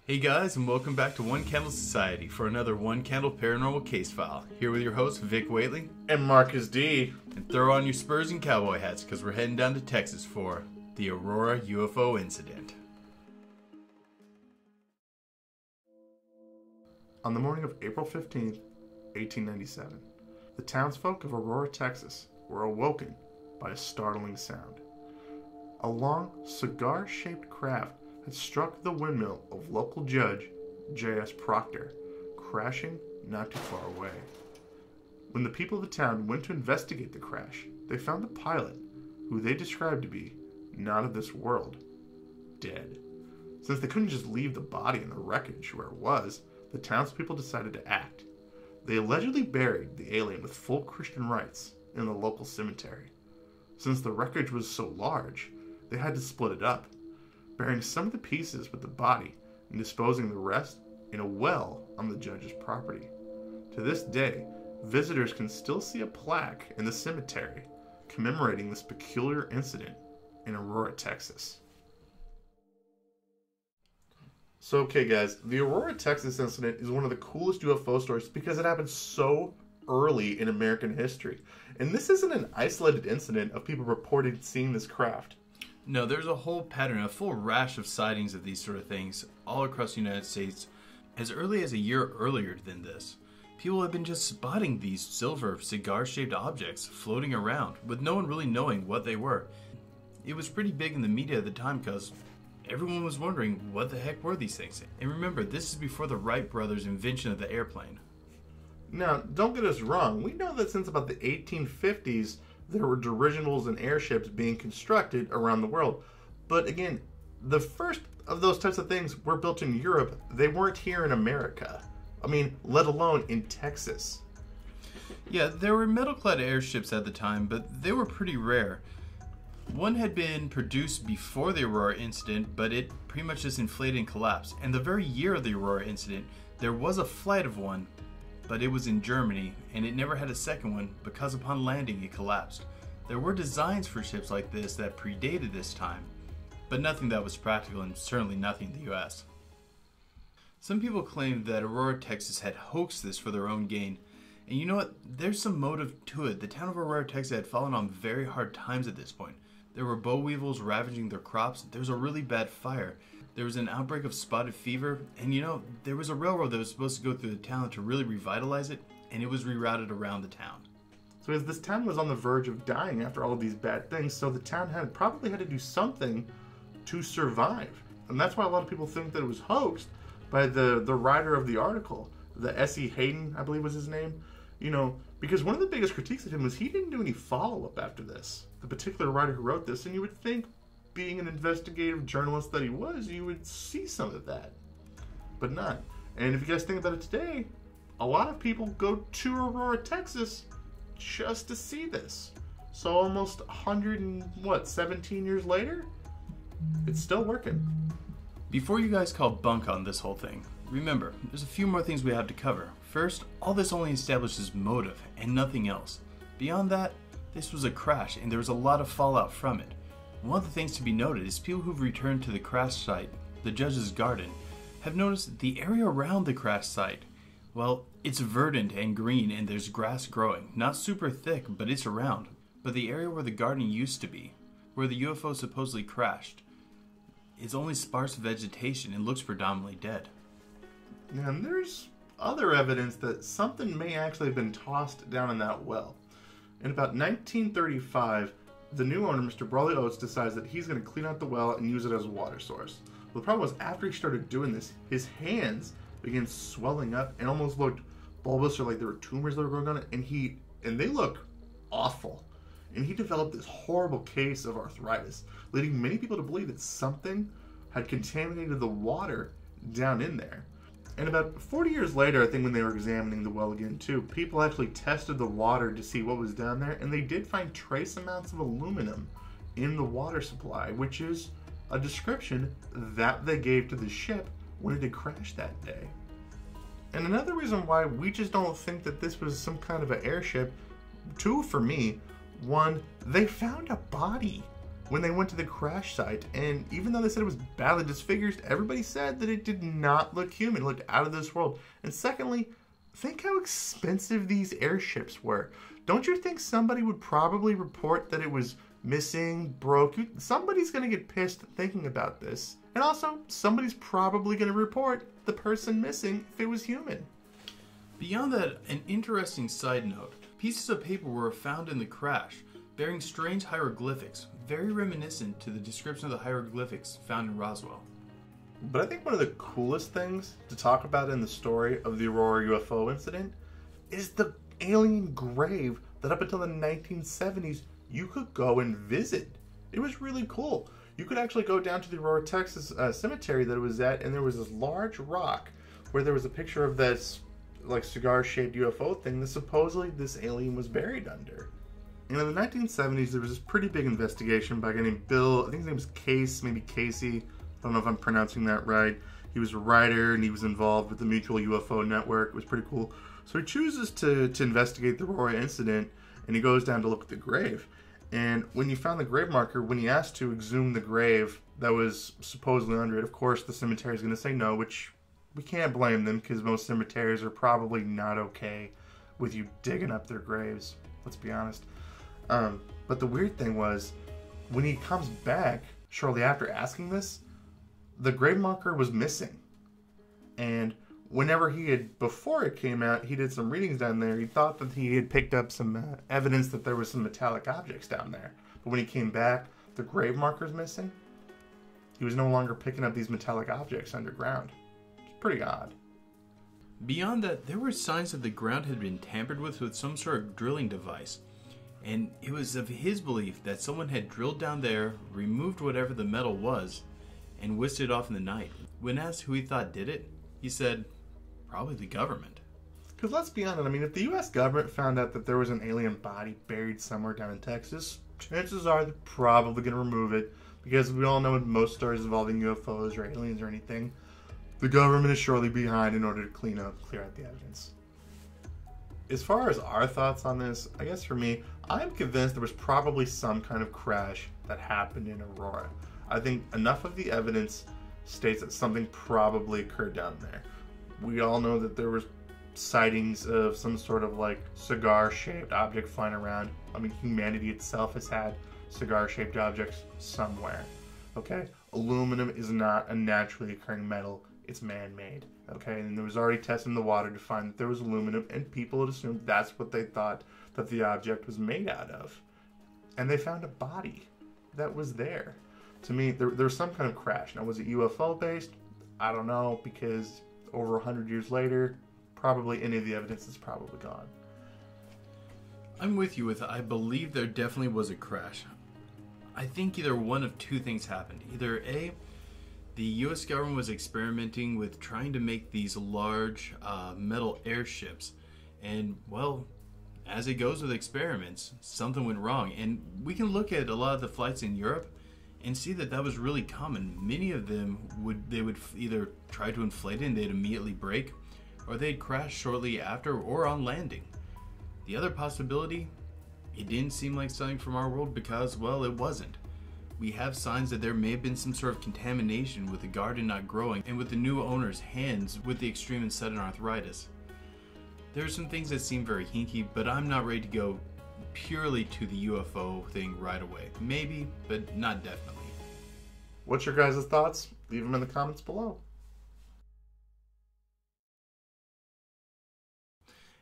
Hey guys, and welcome back to One Candle Society for another One Candle Paranormal Case File. Here with your hosts, Vic Whateley and Marcus D. And throw on your Spurs and cowboy hats because we're heading down to Texas for the Aurora UFO Incident. On the morning of April 15th, 1897, the townsfolk of Aurora, Texas were awoken by a startling sound. A long, cigar-shaped craft had struck the windmill of local judge J.S. Proctor, crashing not too far away. When the people of the town went to investigate the crash, they found the pilot, who they described to be not of this world, dead. Since they couldn't just leave the body in the wreckage where it was, the townspeople decided to act. They allegedly buried the alien with full Christian rites in the local cemetery. Since the wreckage was so large, they had to split it up, burying some of the pieces with the body and disposing the rest in a well on the judge's property. To this day, visitors can still see a plaque in the cemetery commemorating this peculiar incident in Aurora, Texas. So okay guys, the Aurora, Texas incident is one of the coolest UFO stories because it happened so early in American history. And this isn't an isolated incident of people reported seeing this craft. No, there's a whole pattern, a full rash of sightings of these sort of things all across the United States. As early as a year earlier than this, people have been just spotting these silver cigar-shaped objects floating around with no one really knowing what they were. It was pretty big in the media at the time because everyone was wondering what the heck were these things. And remember, this is before the Wright Brothers' invention of the airplane. Now, don't get us wrong. We know that since about the 1850s, there were dirigibles and airships being constructed around the world. But again, the first of those types of things were built in Europe. They weren't here in America. I mean, let alone in Texas. Yeah, there were metal-clad airships at the time, but they were pretty rare. One had been produced before the Aurora incident, but it pretty much just inflated and collapsed. And the very year of the Aurora incident, there was a flight of one, but it was in Germany, and it never had a second one because upon landing it collapsed. There were designs for ships like this that predated this time, but nothing that was practical and certainly nothing in the US. Some people claim that Aurora, Texas had hoaxed this for their own gain, and you know what? There's some motive to it. The town of Aurora, Texas had fallen on very hard times at this point. There were boll weevils ravaging their crops, there was a really bad fire, there was an outbreak of spotted fever, and you know, there was a railroad that was supposed to go through the town to really revitalize it, and it was rerouted around the town. So as this town was on the verge of dying after all of these bad things, so the town probably had to do something to survive. And that's why a lot of people think that it was hoaxed by the writer of the article, the S.E. Hayden, I believe was his name. You know, because one of the biggest critiques of him was he didn't do any follow-up after this. The particular writer who wrote this, and you would think, being an investigative journalist that he was, you would see some of that. But not. And if you guys think about it today, a lot of people go to Aurora, Texas just to see this. So almost 17 years later, it's still working. Before you guys call bunk on this whole thing, remember, there's a few more things we have to cover. First, all this only establishes motive and nothing else. Beyond that, this was a crash and there was a lot of fallout from it. One of the things to be noted is people who've returned to the crash site, the judge's garden, have noticed the area around the crash site. Well, it's verdant and green and there's grass growing. Not super thick, but it's around. But the area where the garden used to be, where the UFO supposedly crashed, is only sparse vegetation and looks predominantly dead. And there's other evidence that something may actually have been tossed down in that well. In about 1935, the new owner, Mr. Brawley Oates, decides that he's going to clean out the well and use it as a water source. Well, the problem was, after he started doing this, his hands began swelling up and almost looked bulbous, or like there were tumors that were growing on it, and they looked awful. And he developed this horrible case of arthritis, leading many people to believe that something had contaminated the water down in there. And about 40 years later, I think when they were examining the well again too, people actually tested the water to see what was down there, and they did find trace amounts of aluminum in the water supply, which is a description that they gave to the ship when it had crashed that day. And another reason why we just don't think that this was some kind of an airship, two for me. One, they found a body when they went to the crash site, and even though they said it was badly disfigured, everybody said that it did not look human. It looked out of this world. And secondly, think how expensive these airships were. Don't you think somebody would probably report that it was missing, broke? Somebody's going to get pissed thinking about this. And also, somebody's probably going to report the person missing if it was human. Beyond that, an interesting side note. Pieces of paper were found in the crash, bearing strange hieroglyphics, very reminiscent to the description of the hieroglyphics found in Roswell. But I think one of the coolest things to talk about in the story of the Aurora UFO incident is the alien grave that up until the 1970s you could go and visit. It was really cool. You could actually go down to the Aurora, Texas cemetery that it was at, and there was this large rock where there was a picture of this like cigar-shaped UFO thing that supposedly this alien was buried under. And in the 1970s, there was this pretty big investigation by a guy named Bill, I think his name was Case, maybe Casey. I don't know if I'm pronouncing that right. He was a writer and he was involved with the Mutual UFO Network. It was pretty cool. So he chooses to investigate the Aurora incident, and he goes down to look at the grave. And when you found the grave marker, when he asked to exhume the grave that was supposedly under it, of course the cemetery is going to say no, which we can't blame them because most cemeteries are probably not okay with you digging up their graves. Let's be honest. But the weird thing was, when he comes back shortly after asking this, the grave marker was missing. And whenever before it came out, he did some readings down there. He thought that he had picked up some evidence that there was some metallic objects down there. But when he came back, the grave marker's missing. He was no longer picking up these metallic objects underground. It's pretty odd. Beyond that, there were signs that the ground had been tampered with some sort of drilling device. And it was of his belief that someone had drilled down there, removed whatever the metal was, and whisked it off in the night. When asked who he thought did it, he said, probably the government. Because let's be honest, I mean, if the U.S. government found out that there was an alien body buried somewhere down in Texas, chances are they're probably going to remove it. Because we all know in most stories involving UFOs or aliens or anything, the government is surely behind in order to clear out the evidence. As far as our thoughts on this, I guess for me, I'm convinced there was probably some kind of crash that happened in Aurora. I think enough of the evidence states that something probably occurred down there. We all know that there was sightings of some sort of like cigar-shaped object flying around. I mean, humanity itself has had cigar-shaped objects somewhere. Okay? Aluminum is not a naturally occurring metal. It's man-made. Okay? And there was already tests in the water to find that there was aluminum, and people had assumed that's what they thought that the object was made out of. And they found a body that was there. To me, there was some kind of crash. Now, was it UFO-based? I don't know, because over 100 years later, probably any of the evidence is probably gone. I'm with you with I believe there definitely was a crash. I think either one of two things happened. Either A, the U.S. government was experimenting with trying to make these large metal airships. And, well, as it goes with experiments, something went wrong. And we can look at a lot of the flights in Europe and see that that was really common. Many of them would either try to inflate it and they'd immediately break, or they'd crash shortly after or on landing. The other possibility, it didn't seem like something from our world because, well, it wasn't. We have signs that there may have been some sort of contamination with the garden not growing and with the new owner's hands with the extreme and sudden arthritis. There are some things that seem very hinky, but I'm not ready to go purely to the UFO thing right away. Maybe, but not definitely. What's your guys' thoughts? Leave them in the comments below.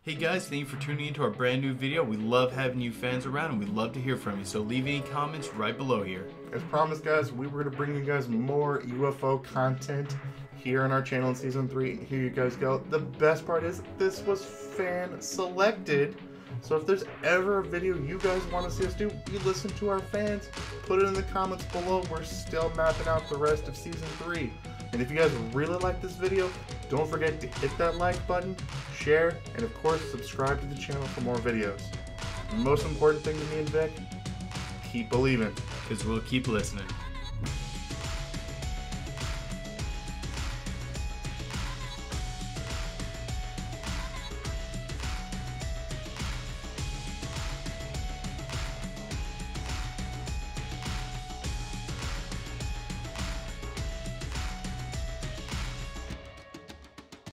Hey guys, thank you for tuning into our brand new video. We love having you fans around and we'd love to hear from you. So leave any comments right below here. As promised, guys, we were going to bring you guys more UFO content here on our channel in Season 3. And here you guys go. The best part is this was fan selected. So if there's ever a video you guys want to see us do, you listen to our fans, put it in the comments below. We're still mapping out the rest of Season 3. And if you guys really like this video, don't forget to hit that like button, share, and of course subscribe to the channel for more videos. The most important thing to me and Vic, keep believing. Because we'll keep listening.